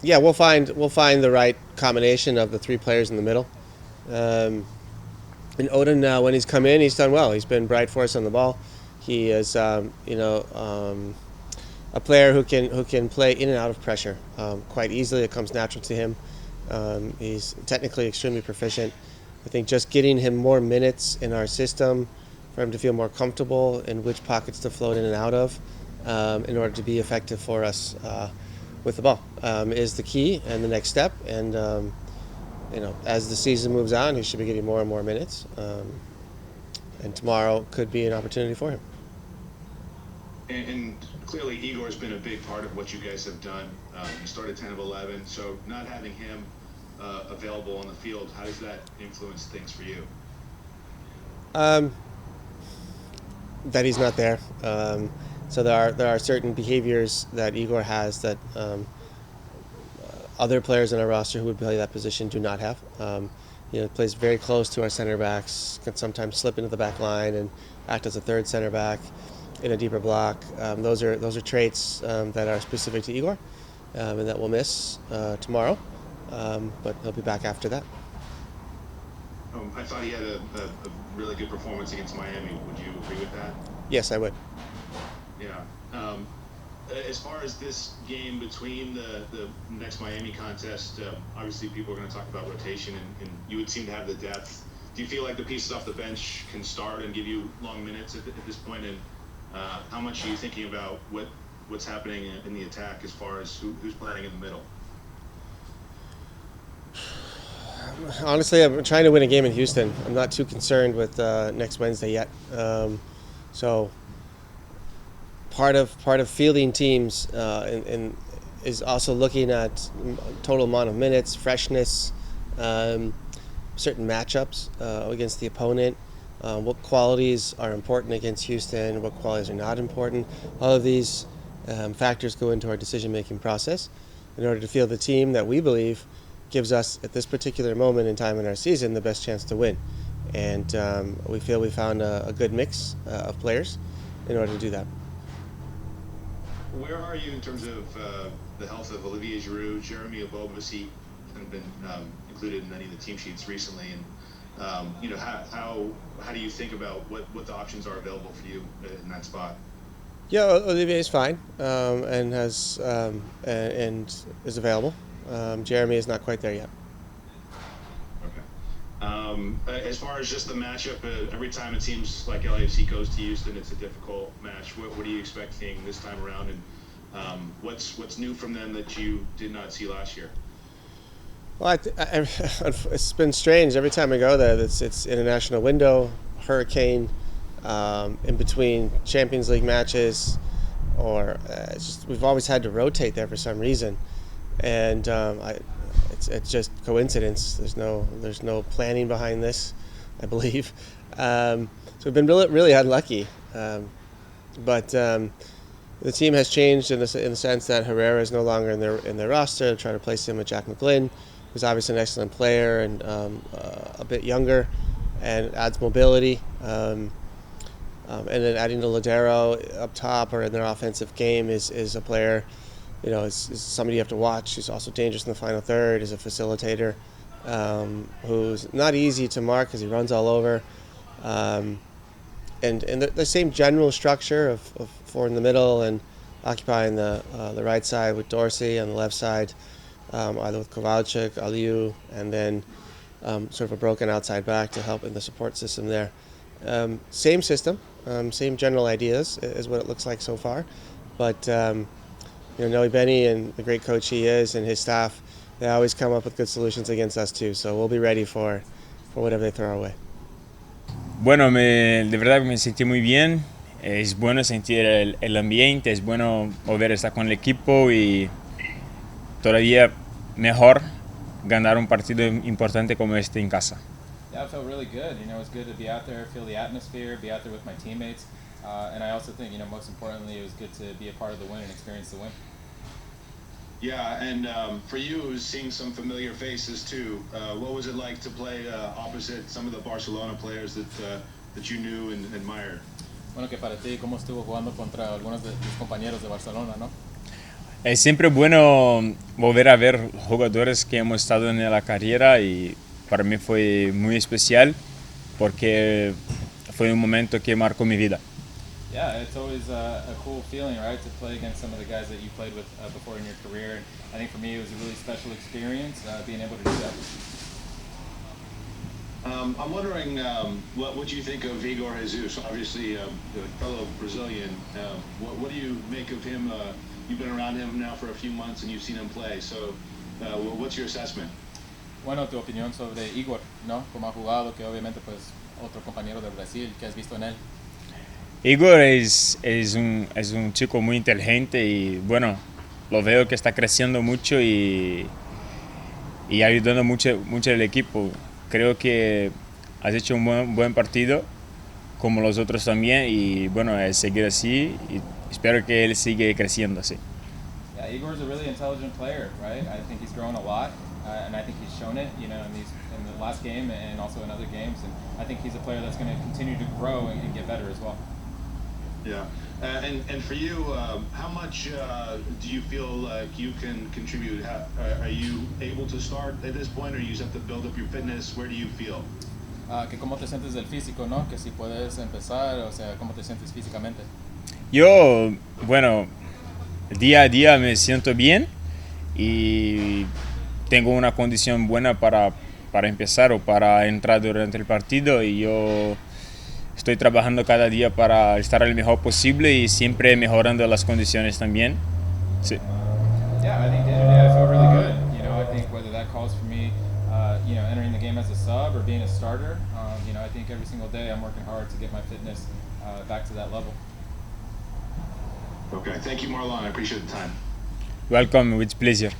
Yeah, we'll find the right combination of the three players in the middle. And Odin, when he's come in, he's done well. He's been bright for us on the ball. He is, a player who can play in and out of pressure quite easily. It comes natural to him. He's technically extremely proficient. I think just getting him more minutes in our system for him to feel more comfortable in which pockets to float in and out of in order to be effective for us with the ball is the key and the next step. And as the season moves on, he should be getting more and more minutes. And tomorrow could be an opportunity for him. And clearly Igor's been a big part of what you guys have done. You started 10 of 11, so not having him available on the field, how does that influence things for you? That he's not there. So there are certain behaviors that Igor has that other players in our roster who would play that position do not have. Plays very close to our center backs, can sometimes slip into the back line and act as a third center back in a deeper block. Those are traits that are specific to Igor and that we'll miss tomorrow, but he'll be back after that. I thought he had a really good performance against Miami. Would you agree with that? Yes, I would. Yeah. As far as this game between the next Miami contest, obviously people are going to talk about rotation, and you would seem to have the depth. Do you feel like the pieces off the bench can start and give you long minutes at this point? And how much are you thinking about what's happening in the attack as far as who's playing in the middle? Honestly, I'm trying to win a game in Houston. I'm not too concerned with next Wednesday yet. So part of fielding teams is also looking at total amount of minutes, freshness, certain matchups against the opponent, what qualities are important against Houston, what qualities are not important. All of these factors go into our decision-making process in order to field the team that we believe gives us, at this particular moment in time in our season, the best chance to win. And we feel we found a good mix of players in order to do that. Where are you in terms of the health of Olivier Giroud, Jeremy Obobasi have been included in any of the team sheets recently, and how do you think about what the options are available for you in that spot? Yeah, Olivier is fine and has and is available. Jeremy is not quite there yet. Okay. As far as just the matchup, every time it seems like LAFC goes to Houston, it's a difficult match. What are you expecting this time around, and what's new from them that you did not see last year? Well, it's been strange. Every time I go there, it's international window, hurricane, in between Champions League matches, or we've always had to rotate there for some reason, and it's just coincidence. There's no planning behind this, I believe. So we've been really unlucky, but the team has changed in the sense that Herrera is no longer in their roster. Try to replace him with Jack McGlynn, who's obviously an excellent player and a bit younger, and adds mobility. And then adding to Ladero up top or in their offensive game is a player, is somebody you have to watch. He's also dangerous in the final third. Is a facilitator who's not easy to mark because he runs all over. And the same general structure of four in the middle and occupying the right side with Dorsey on the left side, either with Kowalczyk, HOU, and then sort of a broken outside back to help in the support system there. Same system, same general ideas is what it looks like so far. But Noe Benny and the great coach he is and his staff, they always come up with good solutions against us too. So we'll be ready for whatever they throw our way. Bueno, de verdad me sentí muy bien. Es bueno sentir el ambiente, es bueno volver a estar con el equipo y todavía mejor ganar un partido importante como este en casa. Yeah, it felt really good. It was good to be out there, feel the atmosphere, be out there with my teammates, and I also think, most importantly, it was good to be a part of the win and experience the win. Yeah, and for you, seeing some familiar faces too. What was it like to play opposite some of the Barcelona players that you knew and admired? Bueno, que para ti, ¿cómo estuvo jugando contra algunos de tus compañeros de Barcelona, no? Es siempre bueno volver a ver jugadores que hemos estado en la carrera y para mí fue muy especial porque fue un momento que marcó mi vida. Yeah, it's always a cool feeling, right, to play against some of the guys that you played with before in your career. And I think for me, it was a really special experience being able to do that. I'm wondering what you think of Igor Jesus, obviously a fellow Brazilian. What do you make of him? You've been around him now for a few months and you've seen him play. So what's your assessment? Bueno, tu opinión sobre Igor, ¿no? Cómo ha jugado, que obviamente pues otro compañero de Brasil, ¿qué has visto en él? Igor es un chico muy inteligente y bueno, lo veo que está creciendo mucho y ayudando mucho al equipo. Creo que has hecho un buen partido, como los otros también, y bueno, es seguir así y espero que él siga creciendo así. Yeah, Igor's a really intelligent player, right? I think he's grown a lot, and I think he's shown it, you know, in the last game and also in other games. And I think he's a player that's going to continue to grow and get better as well. Yeah, and for you, how much do you feel like you can contribute? Are you able to start at this point, or you just have to build up your fitness? Where do you feel? Que cómo te sientes del físico, ¿no? Que si puedes empezar, o sea, cómo te sientes físicamente. Yo, bueno, día a día me siento bien y tengo una condición buena para empezar o para entrar durante el partido y yo estoy trabajando cada día para estar el mejor posible y siempre mejorando las condiciones también. Sí. Yeah, I think day to day I feel really good. You know, I think whether that calls for me, you know, entering the game as a sub or being a starter, you know, I think every single day I'm working hard to get my fitness back to that level. Okay, thank you, Marlon. I appreciate the time. Welcome, with pleasure.